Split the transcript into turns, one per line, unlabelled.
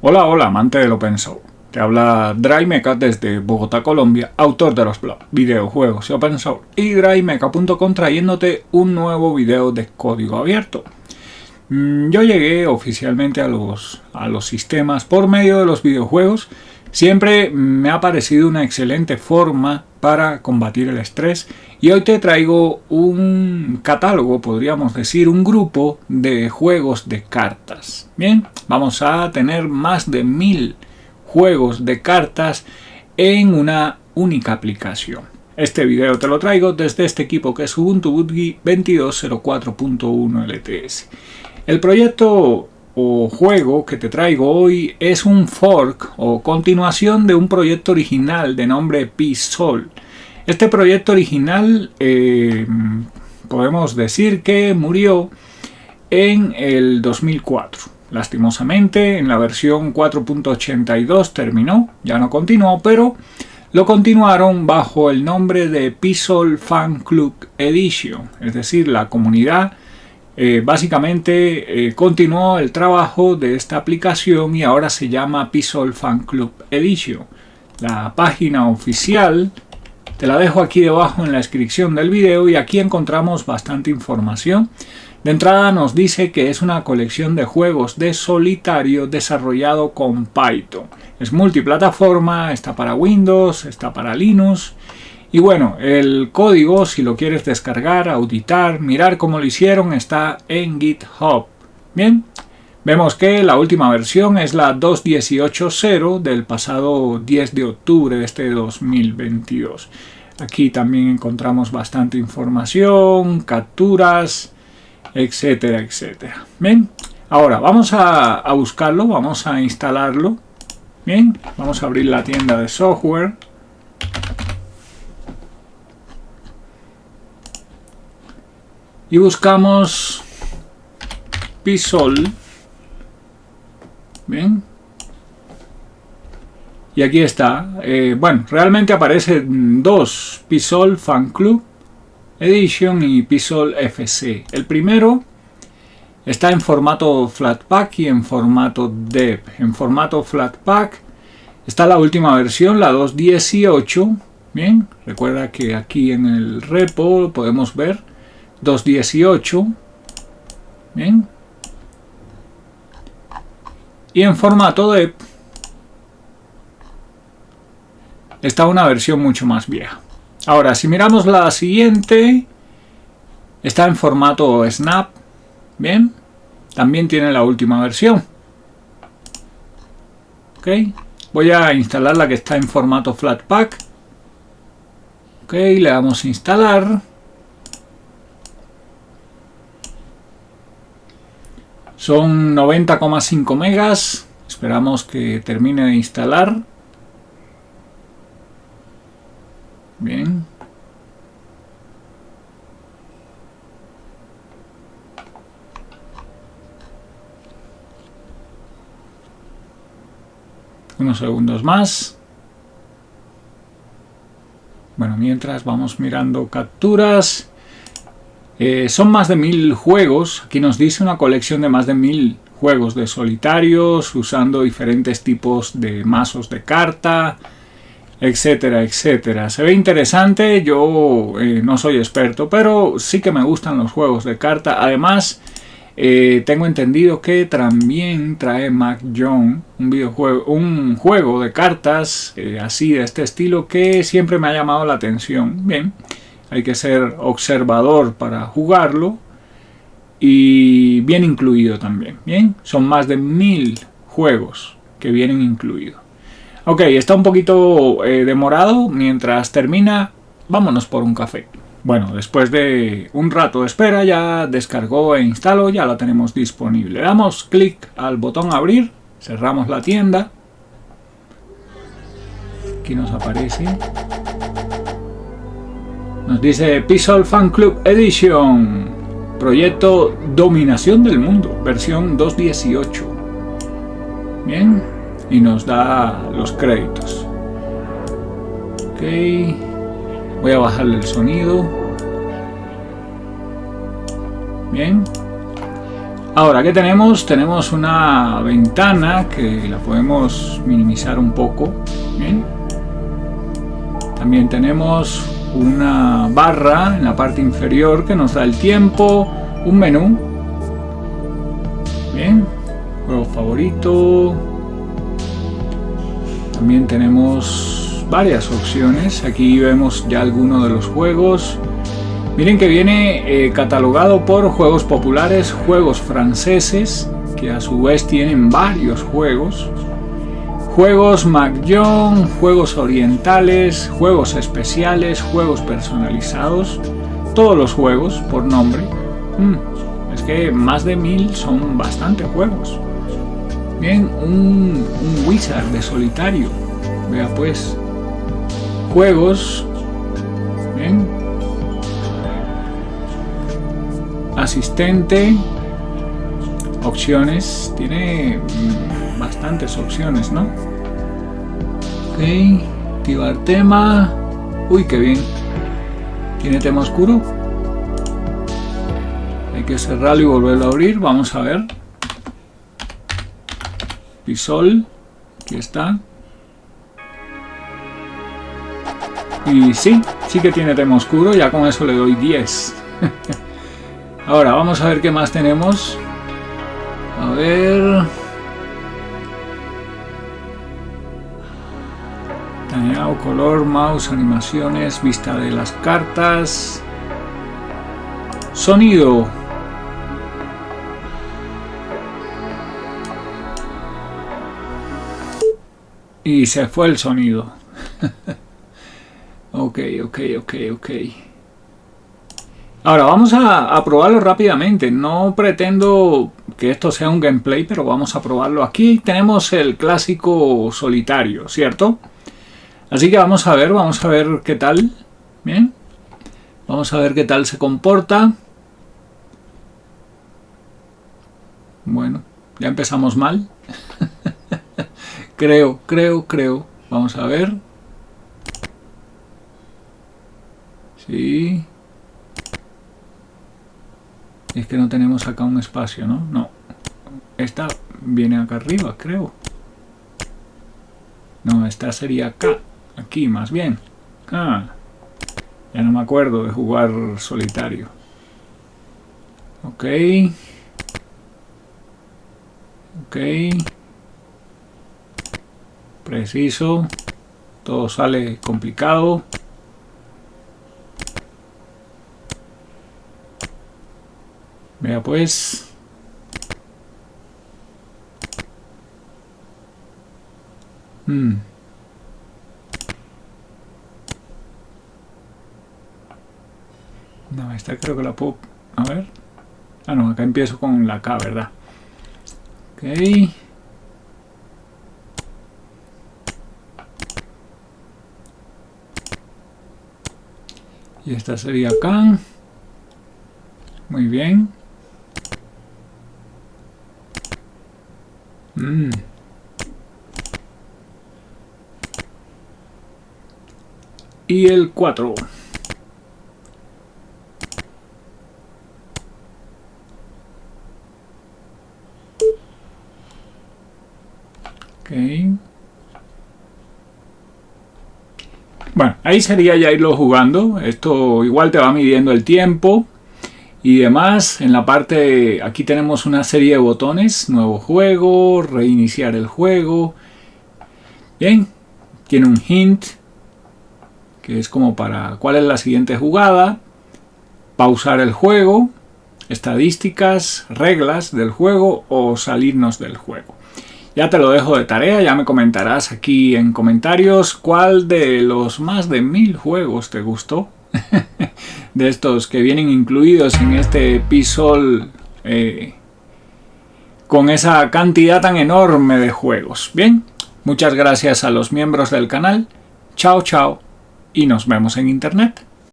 Hola, hola, amante del Open Source. Te habla DryMecha desde Bogotá, Colombia, autor de los blogs, videojuegos y Open Source, y DryMecha.com trayéndote un nuevo video de código abierto. Yo llegué oficialmente a los sistemas por medio de los videojuegos. Siempre me ha parecido una excelente forma para combatir el estrés y hoy te traigo un catálogo, podríamos decir, un grupo de juegos de cartas. Bien, vamos a tener más de 1000 juegos de cartas en una única aplicación. Este video te lo traigo desde este equipo que es Ubuntu Bootkey 22.04.1 LTS. El proyecto o juego que te traigo hoy es un fork o continuación de un proyecto original de nombre P-Sol. Este proyecto original podemos decir que murió en el 2004. Lastimosamente en la versión 4.82 terminó, ya no continuó, pero lo continuaron bajo el nombre de P-Sol Fan Club Edition, es decir, la comunidad básicamente continuó el trabajo de esta aplicación y ahora se llama P-Sol Fan Club Edition. La página oficial te la dejo aquí debajo en la descripción del video y aquí encontramos bastante información. De entrada nos dice que es una colección de juegos de solitario desarrollado con Python. Es multiplataforma, está para Windows, está para Linux. Y bueno, el código, si lo quieres descargar, auditar, mirar cómo lo hicieron, está en GitHub. Bien, vemos que la última versión es la 2.18.0 del pasado 10 de octubre de este 2022. Aquí también encontramos bastante información, capturas, etcétera, etcétera. Bien, ahora vamos a buscarlo, vamos a instalarlo. Bien, vamos a abrir la tienda de software. Y buscamos P-Sol. Bien. Y aquí está. Bueno, realmente aparecen dos: P-Sol Fan Club Edition y P-Sol FC. El primero está en formato Flatpak y en formato Dev. En formato Flatpak está la última versión, la 2.18. Bien, recuerda que aquí en el repo podemos ver 2.18. Bien. Y en formato Dev está una versión mucho más vieja. Ahora, si miramos la siguiente, está en formato Snap. Bien. También tiene la última versión. Ok. Voy a instalar la que está en formato Flatpak. Ok, le damos a instalar. Son 90,5 megas. Esperamos que termine de instalar. Bien. Unos segundos más. Bueno, mientras vamos mirando capturas. Son más de 1000 juegos. Aquí nos dice una colección de más de 1000 juegos de solitarios usando diferentes tipos de mazos de carta, etcétera, etcétera. Se ve interesante. Yo no soy experto, pero sí que me gustan los juegos de carta. Además, tengo entendido que también trae Mahjong, un juego de cartas así de este estilo que siempre me ha llamado la atención. Bien. Hay que ser observador para jugarlo y bien incluido también. Bien, son más de 1000 juegos que vienen incluidos. Ok, está un poquito demorado. Mientras termina, vámonos por un café. Bueno, después de un rato de espera ya descargó e instaló, ya la tenemos disponible. Le damos clic al botón abrir, cerramos la tienda. Aquí nos aparece. Nos dice P-Sol Fan Club Edition, proyecto Dominación del Mundo, versión 2.18. Bien, y nos da los créditos. Ok, voy a bajarle el sonido. Bien, Ahora, ¿qué tenemos? Tenemos una ventana que la podemos minimizar un poco. Bien. También tenemos una barra en la parte inferior que nos da el tiempo, un menú. Bien, juego favorito. También tenemos varias opciones. Aquí vemos ya algunos de los juegos. Miren que viene catalogado por juegos populares, juegos franceses, que a su vez tienen varios juegos. Juegos Mahjong, juegos orientales, juegos especiales, juegos personalizados. Todos los juegos por nombre. Es que más de 1000 son bastante juegos. Bien, un wizard de solitario. Vea pues. Juegos. Bien. Asistente. Opciones. Tiene bastantes opciones, ¿no? Ok. Activar tema. Uy, qué bien. ¿Tiene tema oscuro? Hay que cerrarlo y volverlo a abrir. Vamos a ver. Pisol. Aquí está. Y sí que tiene tema oscuro. Ya con eso le doy 10. Ahora vamos a ver qué más tenemos. A ver. Tañado, color, mouse, animaciones, vista de las cartas. Sonido. Y se fue el sonido. Ok. Ahora vamos a probarlo rápidamente. No pretendo que esto sea un gameplay, pero vamos a probarlo. Aquí tenemos el clásico solitario, ¿cierto? Así que vamos a ver qué tal. Bien. Vamos a ver qué tal se comporta. Bueno, ya empezamos mal. Creo. Vamos a ver. Sí. Es que no tenemos acá un espacio, ¿no? No. Esta viene acá arriba, creo. No, esta sería acá. Aquí, más bien. Ya no me acuerdo de jugar solitario. Ok. Preciso. Todo sale complicado. Vea pues. No, esta creo que la puedo... A ver. Ah, no, acá empiezo con la K, ¿verdad? Ok. Y esta sería acá. Muy bien. Y el 4. Ok. Bueno, ahí sería ya irlo jugando. Esto igual te va midiendo el tiempo y demás. En la parte, aquí tenemos una serie de botones. Nuevo juego, reiniciar el juego. Bien, tiene un hint que es como para cuál es la siguiente jugada, pausar el juego, estadísticas, reglas del juego o salirnos del juego. Ya te lo dejo de tarea, ya me comentarás aquí en comentarios cuál de los más de 1000 juegos te gustó. De estos que vienen incluidos en este Pisol con esa cantidad tan enorme de juegos. Bien, muchas gracias a los miembros del canal. Chao, chao. Y nos vemos en internet.